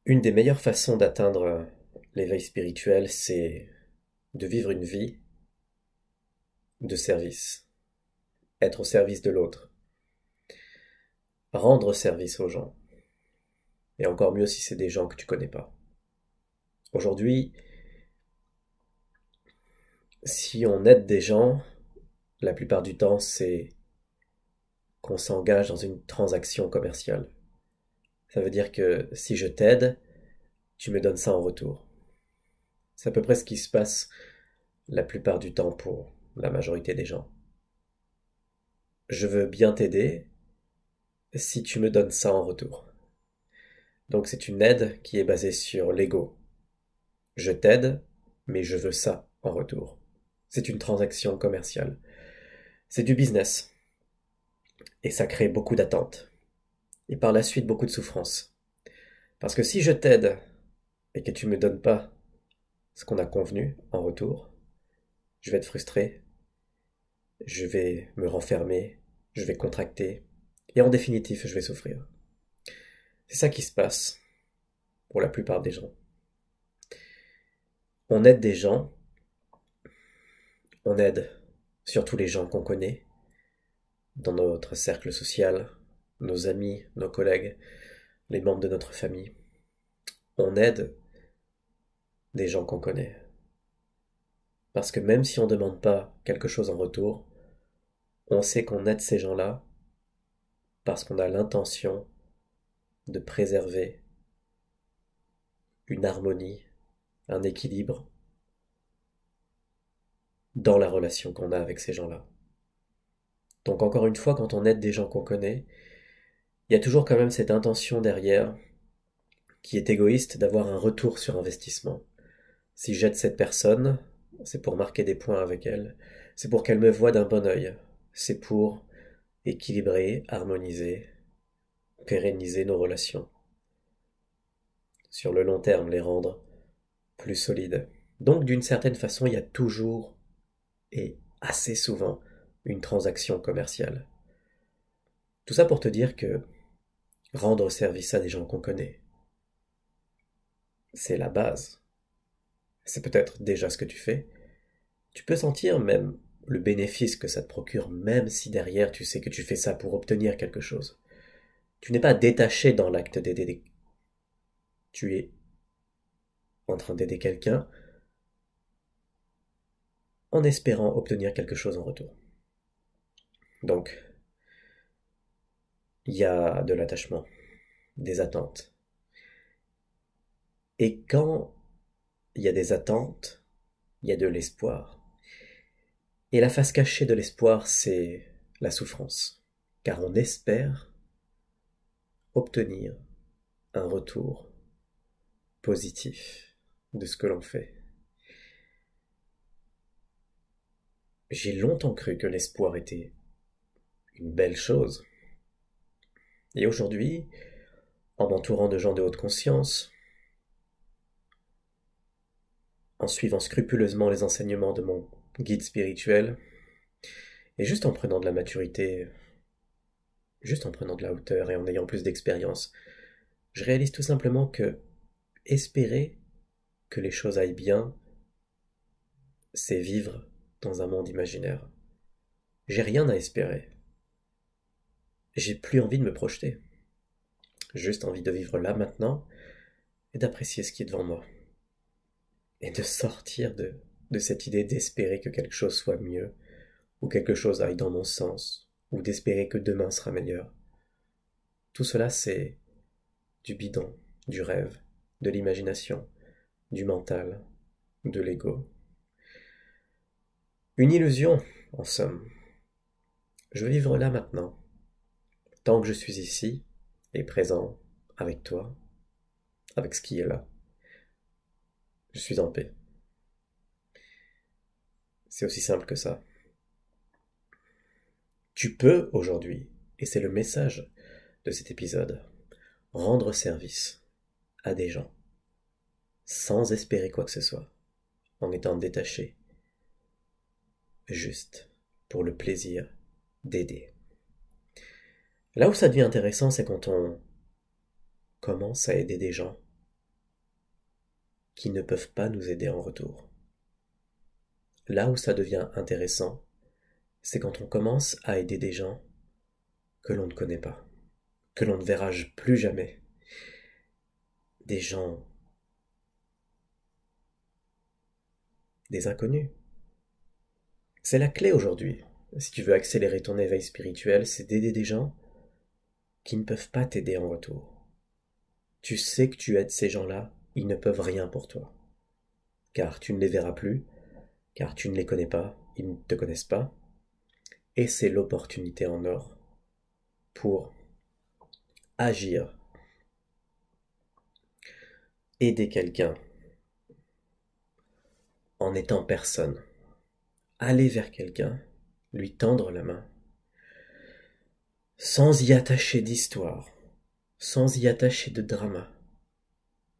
Une des meilleures façons d'atteindre l'éveil spirituel, c'est de vivre une vie de service, être au service de l'autre, rendre service aux gens, et encore mieux si c'est des gens que tu connais pas. Aujourd'hui, si on aide des gens, la plupart du temps, c'est qu'on s'engage dans une transaction commerciale. Ça veut dire que si je t'aide, tu me donnes ça en retour. C'est à peu près ce qui se passe la plupart du temps pour la majorité des gens. Je veux bien t'aider si tu me donnes ça en retour. Donc c'est une aide qui est basée sur l'ego. Je t'aide, mais je veux ça en retour. C'est une transaction commerciale. C'est du business. Et ça crée beaucoup d'attentes. Et par la suite beaucoup de souffrance. Parce que si je t'aide et que tu me donnes pas ce qu'on a convenu en retour, je vais être frustré, je vais me renfermer, je vais contracter, et en définitive, je vais souffrir. C'est ça qui se passe pour la plupart des gens. On aide des gens, on aide surtout les gens qu'on connaît, dans notre cercle social, nos amis, nos collègues, les membres de notre famille. On aide des gens qu'on connaît. Parce que même si on ne demande pas quelque chose en retour, on sait qu'on aide ces gens-là parce qu'on a l'intention de préserver une harmonie, un équilibre dans la relation qu'on a avec ces gens-là. Donc encore une fois, quand on aide des gens qu'on connaît, il y a toujours quand même cette intention derrière qui est égoïste d'avoir un retour sur investissement. Si j'aide cette personne, c'est pour marquer des points avec elle, c'est pour qu'elle me voie d'un bon œil, c'est pour équilibrer, harmoniser, pérenniser nos relations. Sur le long terme, les rendre plus solides. Donc d'une certaine façon, il y a toujours et assez souvent une transaction commerciale. Tout ça pour te dire que rendre service à des gens qu'on connaît, c'est la base. C'est peut-être déjà ce que tu fais. Tu peux sentir même le bénéfice que ça te procure, même si derrière tu sais que tu fais ça pour obtenir quelque chose. Tu n'es pas détaché dans l'acte d'aider. Tu es en train d'aider quelqu'un en espérant obtenir quelque chose en retour. Donc, il y a de l'attachement, des attentes. Et quand il y a des attentes, il y a de l'espoir. Et la face cachée de l'espoir, c'est la souffrance. Car on espère obtenir un retour positif de ce que l'on fait. J'ai longtemps cru que l'espoir était une belle chose. Et aujourd'hui, en m'entourant de gens de haute conscience, en suivant scrupuleusement les enseignements de mon guide spirituel, et juste en prenant de la maturité, juste en prenant de la hauteur et en ayant plus d'expérience, je réalise tout simplement que espérer que les choses aillent bien, c'est vivre dans un monde imaginaire. J'ai rien à espérer. J'ai plus envie de me projeter. Juste envie de vivre là maintenant et d'apprécier ce qui est devant moi. Et de sortir de cette idée d'espérer que quelque chose soit mieux, ou quelque chose aille dans mon sens, ou d'espérer que demain sera meilleur. Tout cela, c'est du bidon, du rêve, de l'imagination, du mental, de l'ego. Une illusion, en somme. Je veux vivre là maintenant, tant que je suis ici et présent avec toi, avec ce qui est là. Je suis en paix. C'est aussi simple que ça. Tu peux aujourd'hui, et c'est le message de cet épisode, rendre service à des gens sans espérer quoi que ce soit, en étant détaché, juste pour le plaisir d'aider. Là où ça devient intéressant, c'est quand on commence à aider des gens qui ne peuvent pas nous aider en retour. Là où ça devient intéressant, c'est quand on commence à aider des gens que l'on ne connaît pas, que l'on ne verra plus jamais. Des gens, des inconnus. C'est la clé aujourd'hui. Si tu veux accélérer ton éveil spirituel, c'est d'aider des gens qui ne peuvent pas t'aider en retour. Tu sais que tu aides ces gens-là, ils ne peuvent rien pour toi. Car tu ne les verras plus, car tu ne les connais pas, ils ne te connaissent pas. Et c'est l'opportunité en or pour agir, aider quelqu'un en étant personne, aller vers quelqu'un, lui tendre la main, sans y attacher d'histoire, sans y attacher de drama,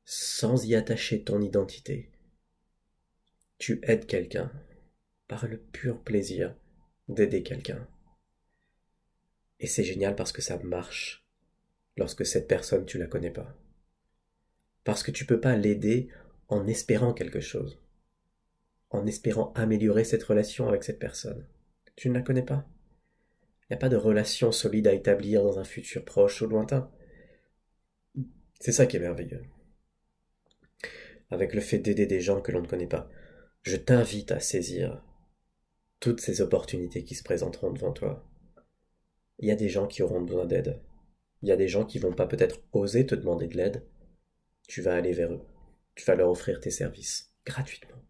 sans y attacher ton identité. Tu aides quelqu'un par le pur plaisir d'aider quelqu'un. Et c'est génial parce que ça marche lorsque cette personne tu la connais pas. Parce que tu peux pas l'aider en espérant quelque chose, en espérant améliorer cette relation avec cette personne. Tu ne la connais pas. Il n'y a pas de relation solide à établir dans un futur proche ou lointain. C'est ça qui est merveilleux. Avec le fait d'aider des gens que l'on ne connaît pas, je t'invite à saisir toutes ces opportunités qui se présenteront devant toi. Il y a des gens qui auront besoin d'aide. Il y a des gens qui vont pas peut-être oser te demander de l'aide. Tu vas aller vers eux. Tu vas leur offrir tes services gratuitement.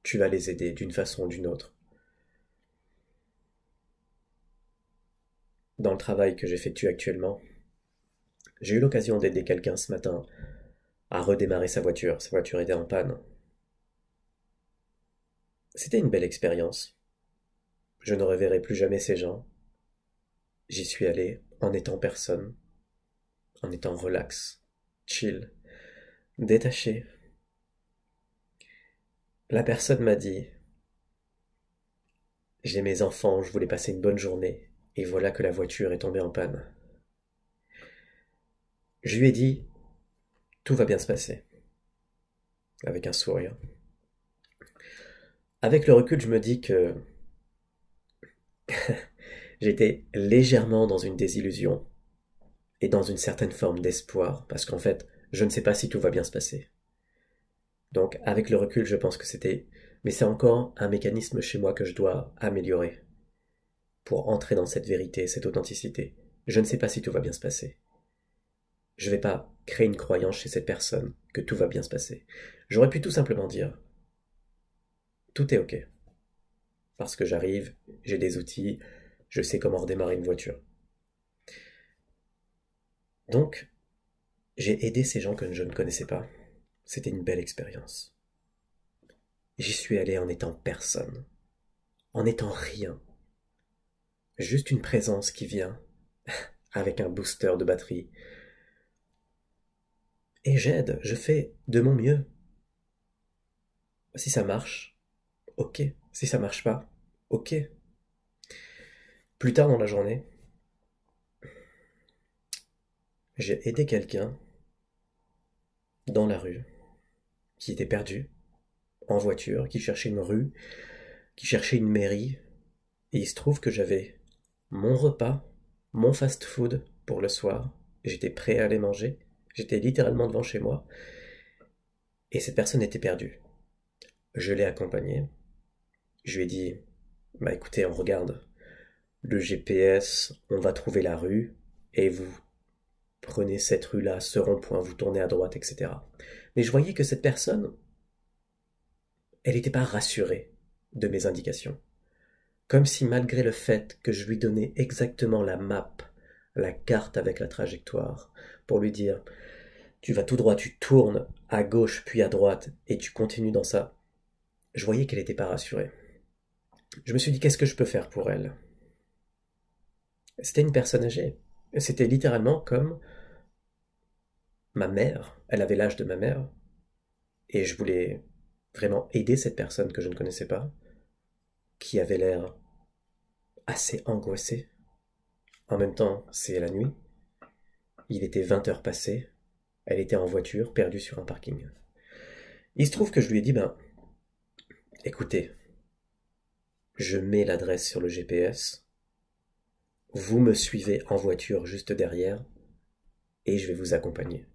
Tu vas les aider d'une façon ou d'une autre. Dans le travail que j'effectue actuellement, j'ai eu l'occasion d'aider quelqu'un ce matin à redémarrer sa voiture. Sa voiture était en panne. C'était une belle expérience. Je ne reverrai plus jamais ces gens. J'y suis allé en étant personne, en étant relax, chill, détaché. La personne m'a dit: j'ai mes enfants, je voulais passer une bonne journée, et voilà que la voiture est tombée en panne. Je lui ai dit: tout va bien se passer, avec un sourire. Avec le recul, je me dis que j'étais légèrement dans une désillusion et dans une certaine forme d'espoir, parce qu'en fait, je ne sais pas si tout va bien se passer. Donc, avec le recul, je pense que c'était... Mais c'est encore un mécanisme chez moi que je dois améliorer pour entrer dans cette vérité, cette authenticité. Je ne sais pas si tout va bien se passer. Je ne vais pas créer une croyance chez cette personne que tout va bien se passer. J'aurais pu tout simplement dire: tout est ok. Parce que j'arrive, j'ai des outils, je sais comment redémarrer une voiture. Donc, j'ai aidé ces gens que je ne connaissais pas. C'était une belle expérience. J'y suis allé en étant personne, en étant rien. Juste une présence qui vient, avec un booster de batterie. Et j'aide, je fais de mon mieux. Si ça marche, ok. Si ça marche pas, ok. Plus tard dans la journée, j'ai aidé quelqu'un dans la rue qui était perdu, en voiture, qui cherchait une rue, qui cherchait une mairie. Et il se trouve que j'avais mon repas, mon fast-food pour le soir. J'étais prêt à aller manger. J'étais littéralement devant chez moi. Et cette personne était perdue. Je l'ai accompagné. Je lui ai dit: bah écoutez, on regarde le GPS, on va trouver la rue, et vous prenez cette rue-là, ce rond-point, vous tournez à droite, etc. Mais je voyais que cette personne, elle n'était pas rassurée de mes indications. Comme si malgré le fait que je lui donnais exactement la map, la carte avec la trajectoire, pour lui dire: tu vas tout droit, tu tournes à gauche puis à droite, et tu continues dans ça, je voyais qu'elle n'était pas rassurée. Je me suis dit: qu'est-ce que je peux faire pour elle? C'était une personne âgée. C'était littéralement comme ma mère. Elle avait l'âge de ma mère. Et je voulais vraiment aider cette personne que je ne connaissais pas, qui avait l'air assez angoissée. En même temps, c'est la nuit. Il était 20 heures passées. Elle était en voiture, perdue sur un parking. Il se trouve que je lui ai dit, écoutez, je mets l'adresse sur le GPS, vous me suivez en voiture juste derrière, et je vais vous accompagner.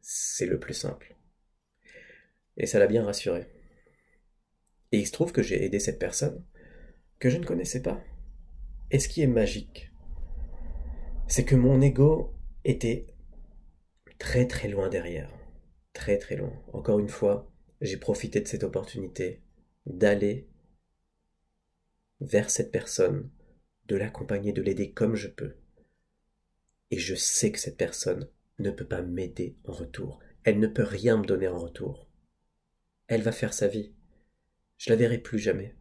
C'est le plus simple. Et ça l'a bien rassuré. Et il se trouve que j'ai aidé cette personne que je ne connaissais pas. Et ce qui est magique, c'est que mon ego était très très loin derrière. Très très loin. Encore une fois, j'ai profité de cette opportunité d'aller vers cette personne, de l'accompagner, de l'aider comme je peux. Et je sais que cette personne ne peut pas m'aider en retour. Elle ne peut rien me donner en retour. Elle va faire sa vie. Je la verrai plus jamais.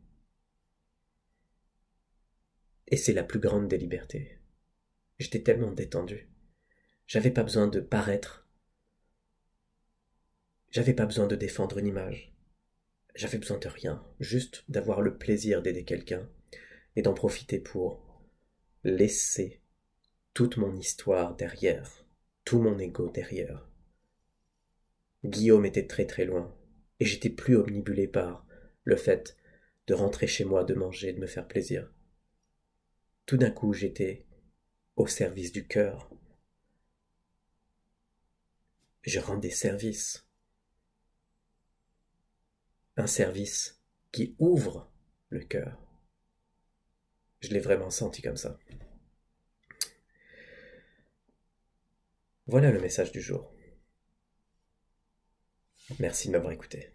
Et c'est la plus grande des libertés. J'étais tellement détendu. J'avais pas besoin de paraître. J'avais pas besoin de défendre une image. J'avais besoin de rien. Juste d'avoir le plaisir d'aider quelqu'un et d'en profiter pour laisser toute mon histoire derrière, tout mon ego derrière. Guillaume était très très loin, et j'étais plus omnibulé par le fait de rentrer chez moi, de manger, de me faire plaisir. Tout d'un coup, j'étais au service du cœur. Je rendais service. Un service qui ouvre le cœur. Je l'ai vraiment senti comme ça. Voilà le message du jour. Merci de m'avoir écouté.